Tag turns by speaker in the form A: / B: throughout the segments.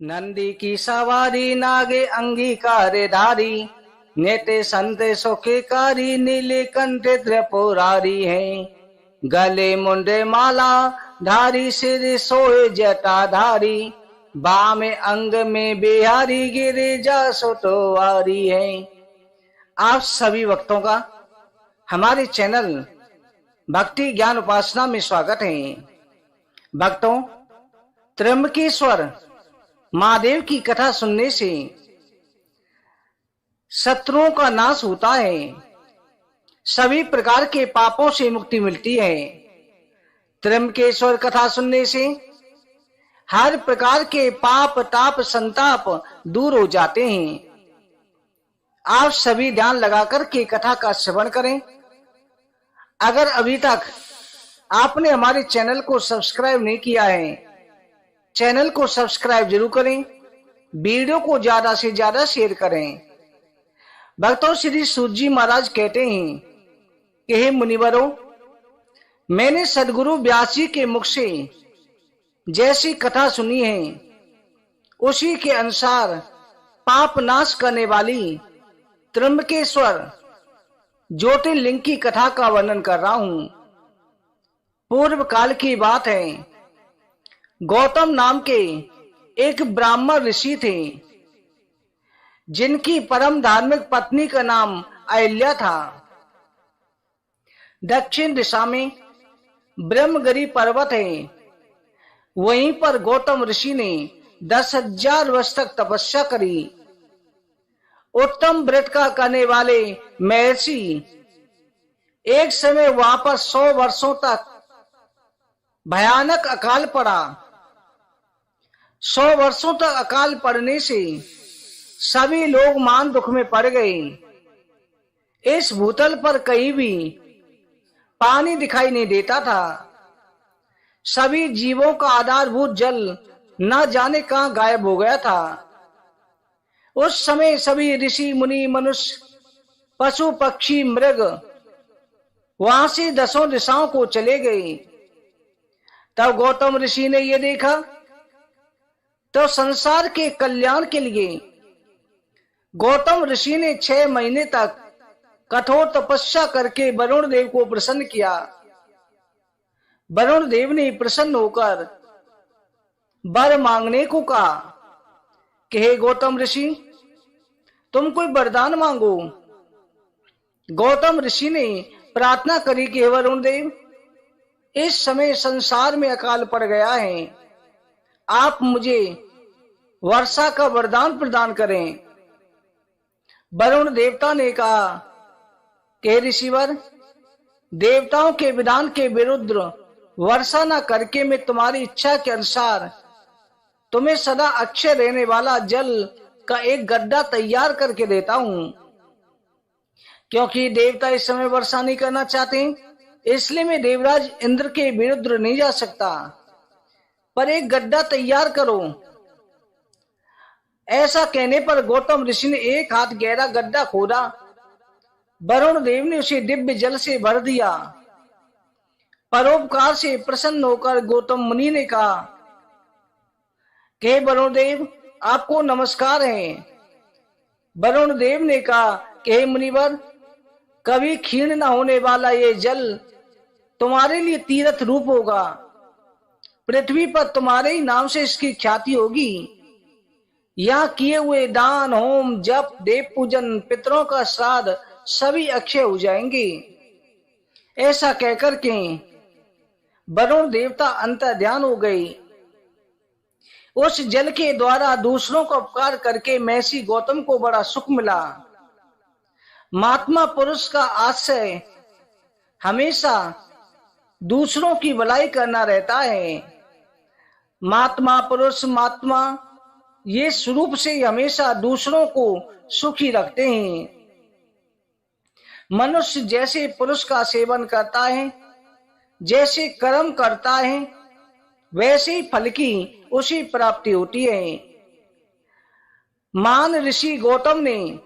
A: नंदी की सवारी नागे अंगीकार धारी, नेते संते सुखकारी नीले कंठे त्रिपुरारी है। गले मुंडे माला धारी सिर सोए जटाधारी, बामे अंग में बिहारी गिरिजा सुतवारी है। आप सभी भक्तों का हमारे चैनल भक्ति ज्ञान उपासना में स्वागत है। भक्तों, त्र्यंबकेश्वर महादेव की कथा सुनने से शत्रुओं का नाश होता है, सभी प्रकार के पापों से मुक्ति मिलती है। त्र्यंबकेश्वर कथा सुनने से हर प्रकार के पाप ताप संताप दूर हो जाते हैं। आप सभी ध्यान लगाकर के कथा का श्रवण करें। अगर अभी तक आपने हमारे चैनल को सब्सक्राइब नहीं किया है, चैनल को सब्सक्राइब जरूर करें, वीडियो को ज्यादा से ज्यादा शेयर करें। भक्तों, श्री सूत जी महाराज कहते हैं कि हे मुनिवरों, मैंने सदगुरु व्यास जी के मुख से जैसी कथा सुनी है उसी के अनुसार पाप नाश करने वाली त्र्यंबकेश्वर ज्योतिर्लिंग की कथा का वर्णन कर रहा हूं। पूर्व काल की बात है। गौतम नाम के एक ब्राह्मण ऋषि थे, जिनकी परम धार्मिक पत्नी का नाम अहिल्या था। दक्षिण दिशा में ब्रह्मगिरी पर्वत है, वहीं पर गौतम ऋषि ने 10,000 वर्ष तक तपस्या करी। उत्तम व्रत का करने वाले महर्षि एक समय वहां पर 100 वर्षों तक भयानक अकाल पड़ा। 100 वर्षों तक अकाल पड़ने से सभी लोग महान दुख में पड़ गए। इस भूतल पर कहीं भी पानी दिखाई नहीं देता था। सभी जीवों का आधारभूत जल न जाने कहां गायब हो गया था। उस समय सभी ऋषि मुनि मनुष्य पशु पक्षी मृग वहां से 10 दिशाओं को चले गए। तब गौतम ऋषि ने यह देखा तो संसार के कल्याण के लिए गौतम ऋषि ने 6 महीने तक कठोर तपस्या करके वरुण देव को प्रसन्न किया। वरुण देव ने प्रसन्न होकर वर मांगने को कहा कि हे गौतम ऋषि, तुम कोई वरदान मांगो। गौतम ऋषि ने प्रार्थना करी कि हे वरुण देव, इस समय संसार में अकाल पड़ गया है, आप मुझे वर्षा का वरदान प्रदान करें। वरुण देवता ने कहा कि ऋषिवर, देवताओं के विधान के विरुद्ध वर्षा न करके मैं तुम्हारी इच्छा के अनुसार तुम्हें सदा अक्षय रहने वाला जल का एक गड्ढा तैयार करके देता हूं। क्योंकि देवता इस समय वर्षा नहीं करना चाहते, इसलिए मैं देवराज इंद्र के विरुद्ध नहीं जा सकता, पर एक गड्ढा तैयार करो। ऐसा कहने पर गौतम ऋषि ने एक हाथ गहरा गड्ढा खोदा। वरुण देव ने उसे दिव्य जल से भर दिया। परोपकार से प्रसन्न होकर गौतम मुनि ने कहा कि वरुण देव, आपको नमस्कार है। वरुण देव ने कहा कि हे मुनिवर, कभी क्षीण न होने वाला ये जल तुम्हारे लिए तीर्थ रूप होगा। पृथ्वी पर तुम्हारे ही नाम से इसकी ख्याति होगी। यहाँ किए हुए दान होम जप देव पूजन पितरों का श्राद्ध सभी अक्षय हो जाएंगे। ऐसा कहकर के वरुण देवता अंतर ध्यान हो गई। उस जल के द्वारा दूसरों का उपकार करके महर्षि गौतम को बड़ा सुख मिला। महात्मा पुरुष का आशय हमेशा दूसरों की भलाई करना रहता है। महात्मा पुरुष महात्मा ये स्वरूप से हमेशा दूसरों को सुखी रखते हैं। मनुष्य जैसे पुरुष का सेवन करता है, जैसे कर्म करता है, वैसे ही फल की उसी प्राप्ति होती है। महान ऋषि गौतम ने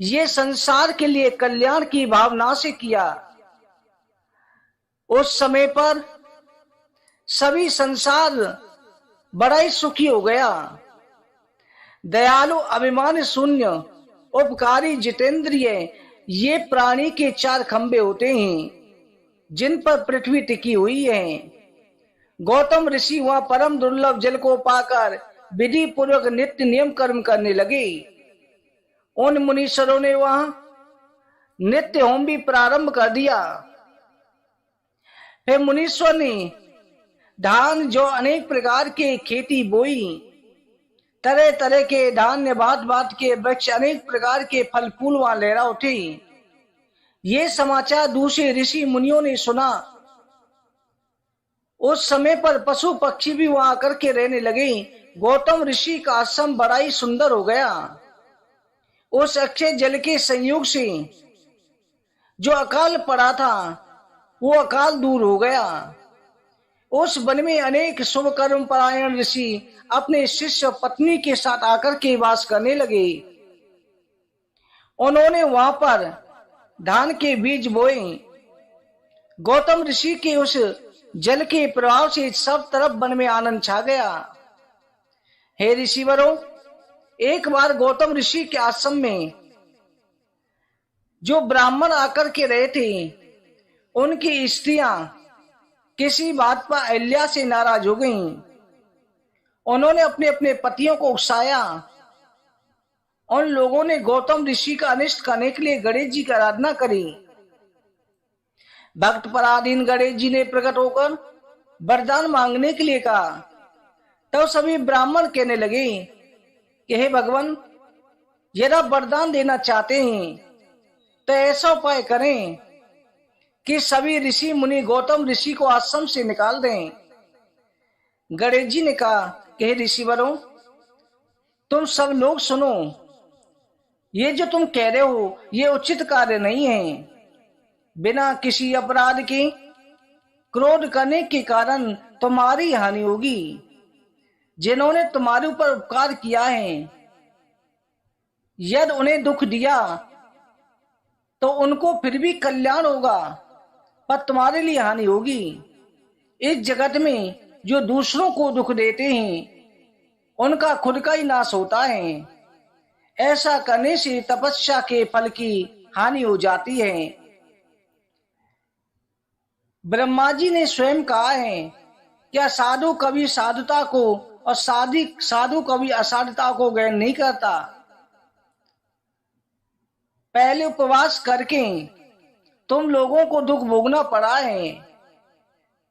A: ये संसार के लिए कल्याण की भावना से किया। उस समय पर सभी संसार बड़ा ही सुखी हो गया। दयालु, अभिमान शून्य, उपकारी, जितेंद्रिय, ये प्राणी के चार खंभे होते हैं जिन पर पृथ्वी टिकी हुई है। गौतम ऋषि वहां परम दुर्लभ जल को पाकर विधि पूर्वक नित्य नियम कर्म करने लगे। उन मुनीश्वरों ने वहां नित्य होम भी प्रारंभ कर दिया। फिर मुनीश्वर ने धान जो अनेक प्रकार के खेती बोई, तरह तरह के धान्य, भांत भांत के वृक्ष, अनेक प्रकार के फल फूल वहां लहरा उठे। ये समाचार दूसरे ऋषि मुनियों ने सुना। उस समय पर पशु पक्षी भी वहां आकर के रहने लगे। गौतम ऋषि का आश्रम बड़ा ही सुंदर हो गया। उस अक्षय जल के संयोग से जो अकाल पड़ा था वो अकाल दूर हो गया। उस वन में अनेक शुभ कर्म परायण ऋषि अपने शिष्य पत्नी के साथ आकर के वास करने लगे। उन्होंने वहां पर धान के बीज बोए। गौतम ऋषि के उस जल के प्रभाव से सब तरफ वन में आनंद छा गया। हे ऋषिवरों, एक बार गौतम ऋषि के आश्रम में जो ब्राह्मण आकर के रहे थे, उनकी स्त्रियां किसी बात पर अहल्या से नाराज हो गईं। उन्होंने अपने अपने पतियों को उकसाया। उन लोगों ने गौतम ऋषि का अनिष्ट करने के लिए गणेश जी की आराधना करी। भक्त पराधीन गणेश जी ने प्रकट होकर वरदान मांगने के लिए कहा। तब सभी ब्राह्मण कहने लगे कि हे भगवान, यदि वरदान देना चाहते हैं तो ऐसा उपाय करें कि सभी ऋषि मुनि गौतम ऋषि को आश्रम से निकाल दें। गणेश जी ने कहा कि हे ऋषिवरों, तुम सब लोग सुनो, ये जो तुम कह रहे हो ये उचित कार्य नहीं है। बिना किसी अपराध के क्रोध करने के कारण तुम्हारी हानि होगी। जिन्होंने तुम्हारे ऊपर उपकार किया है, यदि उन्हें दुख दिया तो उनको फिर भी कल्याण होगा, पर तुम्हारे लिए हानि होगी। इस जगत में जो दूसरों को दुख देते हैं उनका खुद का ही नाश होता है। ऐसा करने से तपस्या के फल की हानि हो जाती है। ब्रह्मा जी ने स्वयं कहा है, क्या साधु कभी साधुता को और साधु कभी असाधुता को ग्रहण नहीं करता। पहले उपवास करके तुम लोगों को दुख भोगना पड़ा है।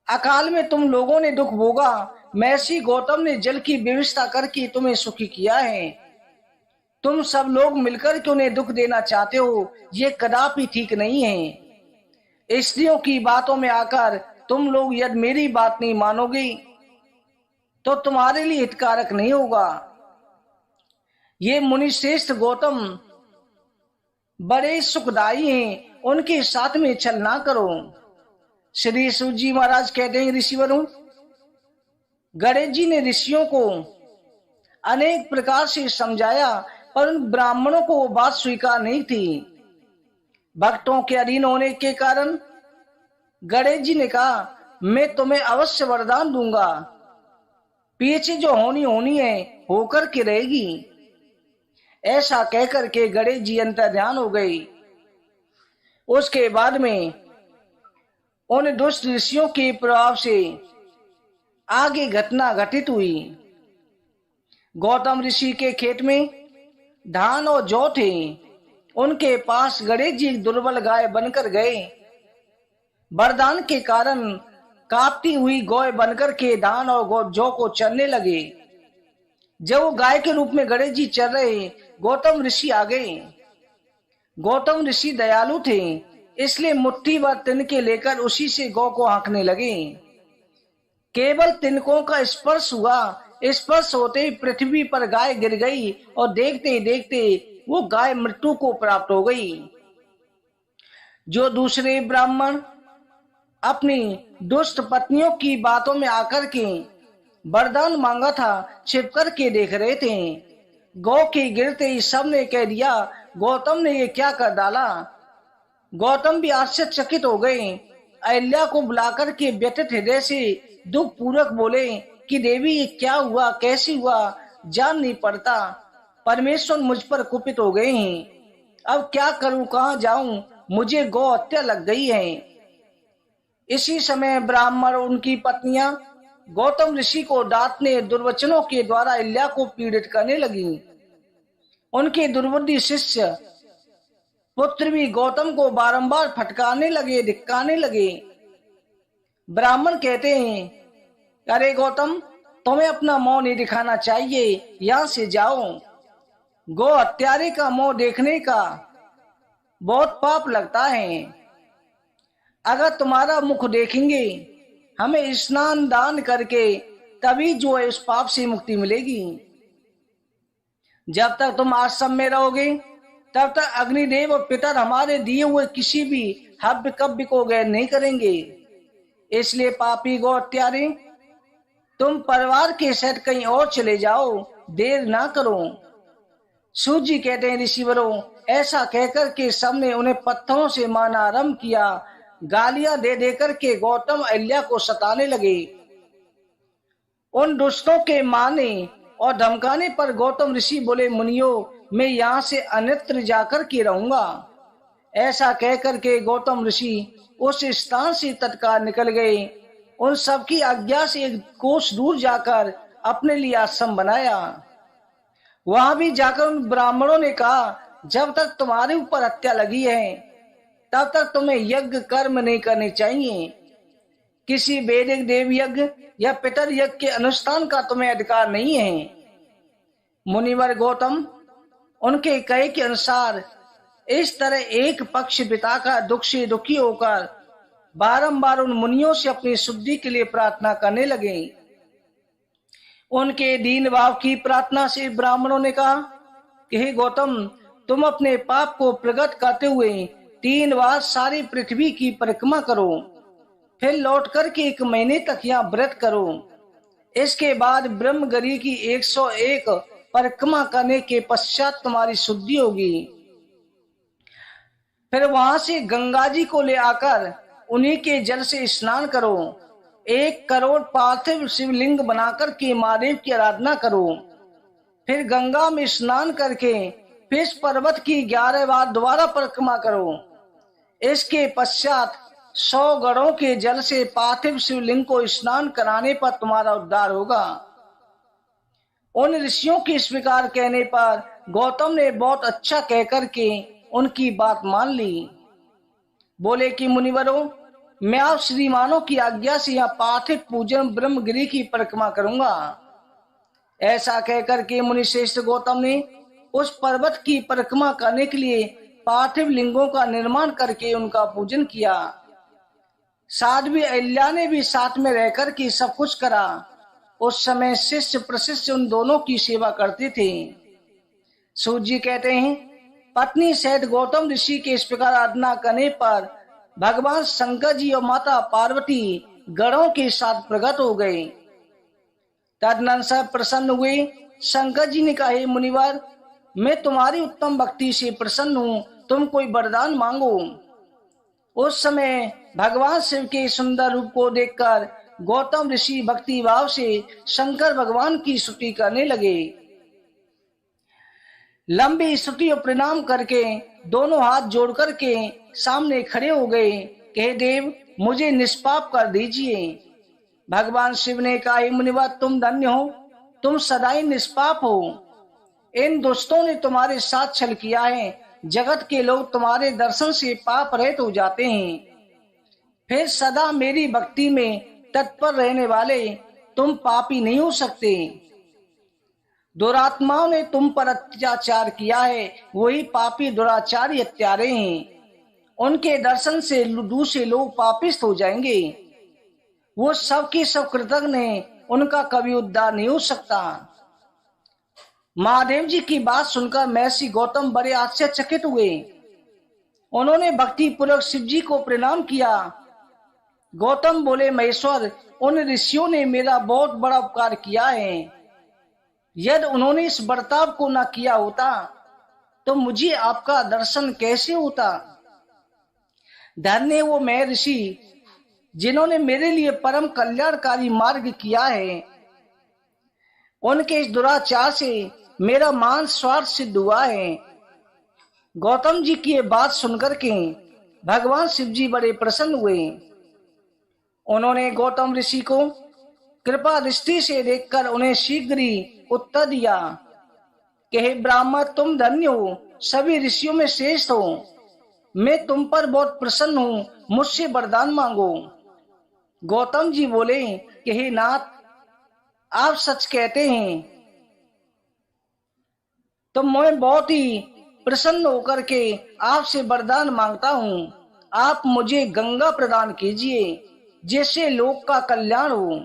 A: अकाल में तुम लोगों ने दुख भोगा, महर्षि गौतम ने जल की व्यवस्था करके तुम्हें सुखी किया है। तुम सब लोग मिलकर के उन्हें दुख देना चाहते हो, ये कदापि ठीक नहीं है। स्त्रियों की बातों में आकर तुम लोग यदि मेरी बात नहीं मानोगे तो तुम्हारे लिए हितकारक नहीं होगा। ये मुनि श्रेष्ठ गौतम बड़े सुखदायी हैं, उनके साथ में छल ना करो। श्री सूत जी महाराज कहते हैं, ऋषिवरों, गणेश जी ने ऋषियों को अनेक प्रकार से समझाया, पर उन ब्राह्मणों को वो बात स्वीकार नहीं थी। भक्तों के अधीन होने के कारण गणेश जी ने कहा, मैं तुम्हें अवश्य वरदान दूंगा, पीछे जो होनी है होकर के रहेगी। ऐसा कहकर के गणेश जी अंतर ध्यान हो गई। उसके बाद में उन दुष्ट ऋषियों के प्रभाव से आगे घटना घटित हुई। गौतम ऋषि के खेत में धान और जौ थे। उनके पास गणेश जी दुर्बल गाय बनकर गए। वरदान के कारण कांपती हुई गाय बनकर के धान और जौ को चरने लगे। जब वो गाय के रूप में गणेश जी चल रहे, गौतम ऋषि आ गए। गौतम ऋषि दयालु थे, इसलिए मुट्ठी भर तिनके लेकर उसी से गौ को हाँकने लगे। केवल तिनकों का स्पर्श हुआ। स्पर्श होते ही पृथ्वी पर गाय गिर गई और देखते ही देखते वो गाय मृत्यु को प्राप्त हो गई। जो दूसरे ब्राह्मण अपनी दुष्ट पत्नियों की बातों में आकर के वरदान मांगा था, छिप कर के देख रहे थे। गौ के गिरते ही सबने कह दिया, गौतम ने ये क्या कर डाला। गौतम भी आश्चर्यचकित हो गए। अहल्या को बुलाकर के व्यथित हृदय से दुख पूर्वक बोले, कि देवी ये क्या हुआ, कैसे हुआ, जान नहीं पड़ता। परमेश्वर मुझ पर कुपित हो गए हैं। अब क्या करूं, कहां जाऊं, मुझे गौ हत्या लग गई है। इसी समय ब्राह्मण और उनकी पत्नियां गौतम ऋषि को डांटने, दुर्वचनों के द्वारा अहिल्या को पीड़ित करने लगी। उनके दुर्बुद्धि शिष्य पुत्र भी गौतम को बारंबार फटकारने लगे, धिक्कारने लगे। ब्राह्मण कहते हैं, अरे गौतम, तुम्हें अपना मोह नहीं दिखाना चाहिए, यहां से जाओ। गौ हत्यारे का मोह देखने का बहुत पाप लगता है। अगर तुम्हारा मुख देखेंगे, हमें स्नान दान करके तभी जो है उस पाप से मुक्ति मिलेगी। जब तक तुम आश्रम में रहोगे तब तक अग्निदेव और पितर हमारे दिए हुए किसी भी हव्य कव्य को गैर नहीं करेंगे। इसलिए पापी गौ हत्यारे, तुम परिवार के सहित कहीं और चले जाओ, देर ना करो। सूत जी कहते हैं, ऋषिवरों, ऐसा कहकर के सबने उन्हें पत्थरों से मारना आरंभ किया। गालियां दे देकर के गौतम अहिल्या को सताने लगे। उन दुष्टों के मारने और धमकाने पर गौतम ऋषि बोले, मुनियों, मैं यहाँ से अन्यत्र जाकर के रहूंगा। ऐसा कहकर के गौतम ऋषि उस स्थान से तत्काल निकल गए। उन सबकी आज्ञा से एक कोस दूर जाकर अपने लिए आश्रम बनाया। वहां भी जाकर उन ब्राह्मणों ने कहा, जब तक तुम्हारे ऊपर हत्या लगी है तब तक तुम्हें यज्ञ कर्म नहीं करने चाहिए। किसी वैदिक देव यज्ञ या पितर यज्ञ के अनुष्ठान का तुम्हें अधिकार नहीं है। मुनिवर गौतम उनके कहे के अनुसार इस तरह एक पक्ष बिताकर दुख से दुखी होकर बारंबार उन मुनियों से अपनी शुद्धि के लिए प्रार्थना करने लगे। उनके दीन भाव की प्रार्थना से ब्राह्मणों ने कहा कि हे गौतम, तुम अपने पाप को प्रकट करते हुए 3 बार सारी पृथ्वी की परिक्रमा करो, फिर लौट कर के 1 महीने तक यहाँ व्रत करो। इसके बाद ब्रह्मगिरी की 101 परिक्रमा करने के पश्चात तुम्हारी शुद्धि होगी। फिर वहां से गंगा जी को ले आकर उन्हीं के जल से स्नान करो। 1 करोड़ पार्थिव शिवलिंग बनाकर के महादेव की आराधना करो। फिर गंगा में स्नान करके फिर इस पर्वत की 11 बार दोबारा परिक्रमा करो। इसके पश्चात 100 गढ़ों के जल से पार्थिव शिवलिंग को स्नान कराने पर तुम्हारा उद्धार होगा। उन ऋषियों के स्वीकार कहने पर गौतम ने बहुत अच्छा कहकर के उनकी बात मान ली। बोले कि मुनिवरों, मैं आप श्रीमानों की आज्ञा से यहाँ पार्थिव पूजन ब्रह्मगिरी की परिक्रमा करूंगा। ऐसा कहकर के मुनिश्रेष्ठ गौतम ने उस पर्वत की परिक्रमा करने के लिए पार्थिव लिंगों का निर्माण करके उनका पूजन किया। साध्वी अहिल्या ने भी साथ में रहकर के सब कुछ करा। उस समय शिष्य प्रशिष्य उन दोनों की सेवा करते थे। सूत जी कहते हैं, पत्नी सहित गौतम ऋषि के इस प्रकार आराधना करने पर भगवान शंकर जी और माता पार्वती गणों के साथ प्रकट हो गए। तदनंतर प्रसन्न हुए। शंकर जी ने कहा, हे मुनिवर, मैं तुम्हारी उत्तम भक्ति से प्रसन्न हूँ, तुम कोई वरदान मांगो। उस समय भगवान शिव के सुंदर रूप को देखकर गौतम ऋषि भक्ति भाव से शंकर भगवान की स्तुति करने लगे। लंबी स्तुति और प्रणाम करके दोनों हाथ जोड़ करके सामने खड़े हो गए। कहे, देव, मुझे निष्पाप कर दीजिए। भगवान शिव ने कहा, हे मुनिवर, तुम धन्य हो, तुम सदाई निष्पाप हो। इन दुष्टों ने तुम्हारे साथ छल किया है। जगत के लोग तुम्हारे दर्शन से पाप रहित हो जाते हैं। फिर सदा मेरी भक्ति में तत्पर रहने वाले तुम पापी नहीं हो सकते। दुरात्माओं ने तुम पर अत्याचार किया है, वही पापी दुराचारी हत्यारे हैं। उनके दर्शन से दूसरे लोग पापिष्ट हो जाएंगे। वो सब की सब कृतज्ञ हैं, उनका कभी उद्धार नहीं हो सकता। महादेव जी की बात सुनकर महर्षि गौतम बड़े आश्चर्यचकित हुए। उन्होंने भक्ति पूर्वक शिव जी को प्रणाम किया। गौतम बोले, महेश्वर, उन ऋषियों ने मेरा बहुत बड़ा उपकार किया है। यदि उन्होंने इस बर्ताव को न किया होता तो मुझे आपका दर्शन कैसे होता। धन्य वो महर्षि जिन्होंने मेरे लिए परम कल्याणकारी मार्ग किया है। उनके इस दुराचार से मेरा मान स्वार्थ सिद्ध हुआ है। गौतम जी की ये बात सुनकर के भगवान शिव जी बड़े प्रसन्न हुए। उन्होंने गौतम ऋषि को कृपा दृष्टि से देखकर उन्हें शीघ्र ही उत्तर दिया कि हे ब्राह्मण, तुम धन्य हो, सभी ऋषियों में श्रेष्ठ हो। मैं तुम पर बहुत प्रसन्न हूँ, मुझसे वरदान मांगो। गौतम जी बोले कि हे नाथ, आप सच कहते हैं, तो मैं बहुत ही प्रसन्न होकर के आपसे वरदान मांगता हूँ। आप मुझे गंगा प्रदान कीजिए, जिससे लोक का कल्याण हो।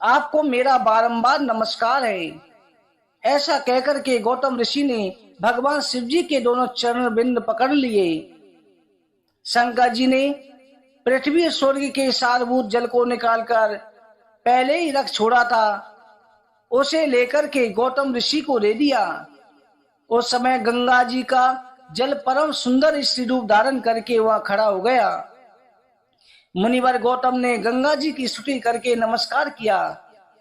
A: आपको मेरा बारंबार नमस्कार है। ऐसा कहकर के गौतम ऋषि ने भगवान शिव जी के दोनों चरण बिंद पकड़ लिए। शंकर जी ने पृथ्वी और स्वर्ग के सारभूत जल को निकालकर पहले ही रख छोड़ा था, उसे लेकर के गौतम ऋषि को दे दिया। उस समय गंगा जी का जल परम सुंदर स्त्री रूप धारण करके वहां खड़ा हो गया। मुनिवर गौतम ने गंगा जी की स्तुति करके नमस्कार किया।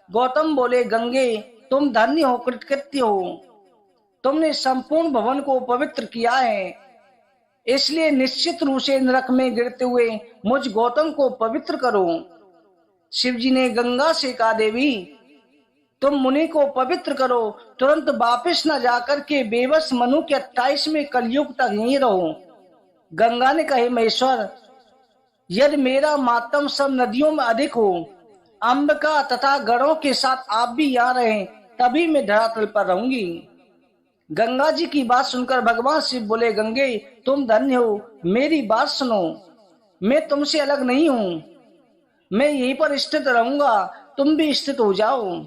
A: गौतम बोले, गंगे, तुम धन्य हो, कृतकृत्य हो। तुमने संपूर्ण भवन को पवित्र किया है, इसलिए निश्चित रूप से नरक में गिरते हुए मुझ गौतम को पवित्र करो। शिव जी ने गंगा से कहा, देवी, तुम मुनि को पवित्र करो, तुरंत वापिस न जाकर के बेबस मनु के 28वें कलयुग तक यहीं रहो। गंगा ने कहे, महेश्वर, यदि मेरा मातम सब नदियों में अधिक हो, अंबिका तथा गणों के साथ आप भी यहाँ रहे, तभी मैं धरातल पर रहूंगी। गंगा जी की बात सुनकर भगवान शिव बोले, गंगे, तुम धन्य हो, मेरी बात सुनो। मैं तुमसे अलग नहीं हूँ, मैं यहीं पर स्थित रहूंगा, तुम भी स्थित हो जाओ।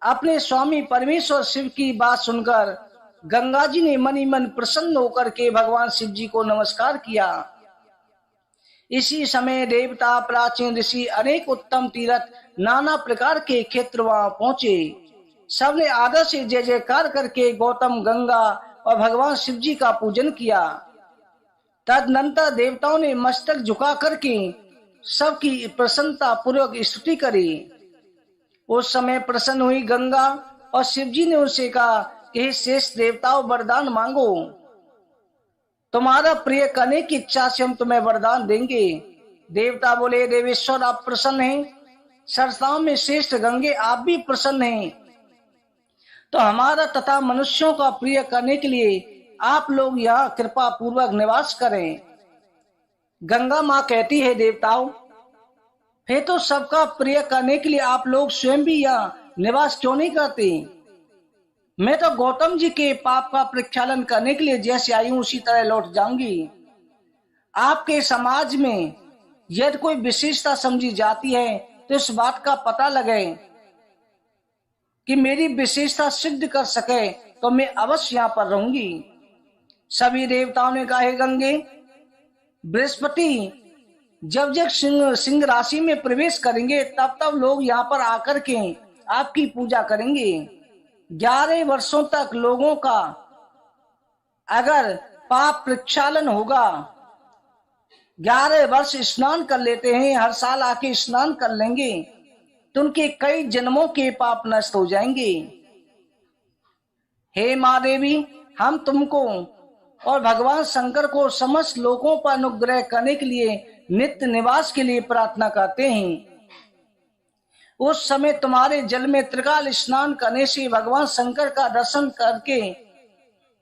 A: अपने स्वामी परमेश्वर शिव की बात सुनकर गंगा जी ने मन ही मन प्रसन्न होकर के भगवान शिव जी को नमस्कार किया। इसी समय देवता, प्राचीन ऋषि, अनेक उत्तम तीर्थ, नाना प्रकार के क्षेत्र वहां पहुंचे। सबने आदर से जय जयकार करके गौतम, गंगा और भगवान शिव जी का पूजन किया। तदनंतर देवताओं ने मस्तक झुका करके सबकी प्रसन्नता पूर्वक स्तुति करी। उस समय प्रसन्न हुई गंगा और शिव जी ने उनसे कहा कि हे श्रेष्ठ देवताओं, वरदान मांगो। तुम्हारा प्रिय करने की इच्छा से हम तुम्हें वरदान देंगे। देवता बोले, देवेश्वर, आप प्रसन्न हैं, सरसाओं में श्रेष्ठ गंगे, आप भी प्रसन्न हैं, तो हमारा तथा मनुष्यों का प्रिय करने के लिए आप लोग यहाँ कृपा पूर्वक निवास करें। गंगा माँ कहती है, देवताओं, फिर तो सबका प्रिय करने के लिए आप लोग स्वयं भी यहाँ निवास क्यों नहीं करते? मैं तो गौतम जी के पाप का प्रक्षालन करने के लिए जैसे आई हूं उसी तरह लौट जाऊंगी। आपके समाज में यदि कोई विशेषता समझी जाती है तो इस बात का पता लगे कि मेरी विशेषता सिद्ध कर सके तो मैं अवश्य यहाँ पर रहूंगी। सभी देवताओं ने कहा, हे गंगे, बृहस्पति जब जब सिंह राशि में प्रवेश करेंगे तब तब लोग यहाँ पर आकर के आपकी पूजा करेंगे। 11 वर्षों तक लोगों का अगर पाप प्रक्षालन होगा, 11 वर्ष स्नान कर लेते हैं, हर साल आके स्नान कर लेंगे, तो उनके कई जन्मों के पाप नष्ट हो जाएंगे। हे माँ देवी, हम तुमको और भगवान शंकर को समस्त लोगों पर अनुग्रह करने के लिए नित्य निवास के लिए प्रार्थना करते हैं। उस समय तुम्हारे जल में त्रिकाल स्नान करने से भगवान शंकर का दर्शन करके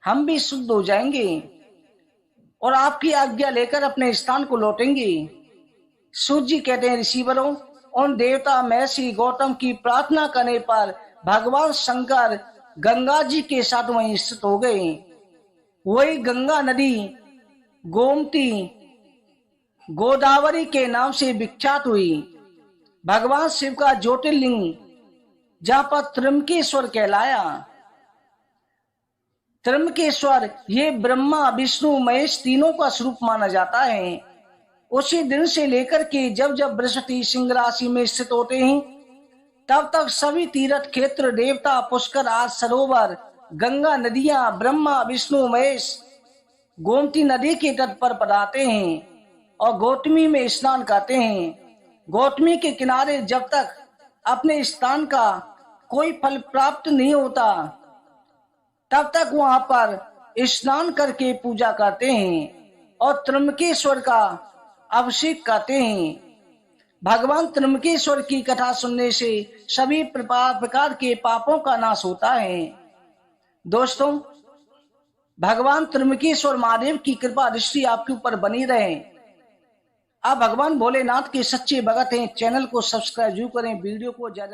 A: हम भी शुद्ध हो जाएंगे और आपकी आज्ञा लेकर अपने स्थान को लौटेंगे। सूर्य जी कहते हैं, ऋषिवरों, उन देवता महर्षि गौतम की प्रार्थना करने पर भगवान शंकर गंगा जी के साथ वहीं स्थित हो गए। वही गंगा नदी गोमती, गोदावरी के नाम से विख्यात हुई। भगवान शिव का ज्योतिर्लिंग जहां पर त्र्यंबकेश्वर कहलाया। त्र्यंबकेश्वर ये ब्रह्मा, विष्णु, महेश तीनों का स्वरूप माना जाता है। उसी दिन से लेकर के जब जब बृहस्पति सिंह राशि में स्थित होते हैं तब तक सभी तीर्थ क्षेत्र, देवता, पुष्कर, आज सरोवर, गंगा नदियां, ब्रह्मा, विष्णु, महेश गोमती नदी के तट पर पधारते हैं और गौतमी में स्नान करते हैं। गौतमी के किनारे जब तक अपने स्थान का कोई फल प्राप्त नहीं होता, तब तक वहां पर स्नान करके पूजा करते हैं और त्र्यंबकेश्वर का अभिषेक करते हैं। भगवान त्र्यंबकेश्वर की कथा सुनने से सभी प्रकार के पापों का नाश होता है। दोस्तों, भगवान त्र्यंबकेश्वर महादेव की कृपा दृष्टि आपके ऊपर बनी रहे। आप भगवान भोलेनाथ के सच्चे भगत हैं, चैनल को सब्सक्राइब जरूर करें, वीडियो को ज्यादा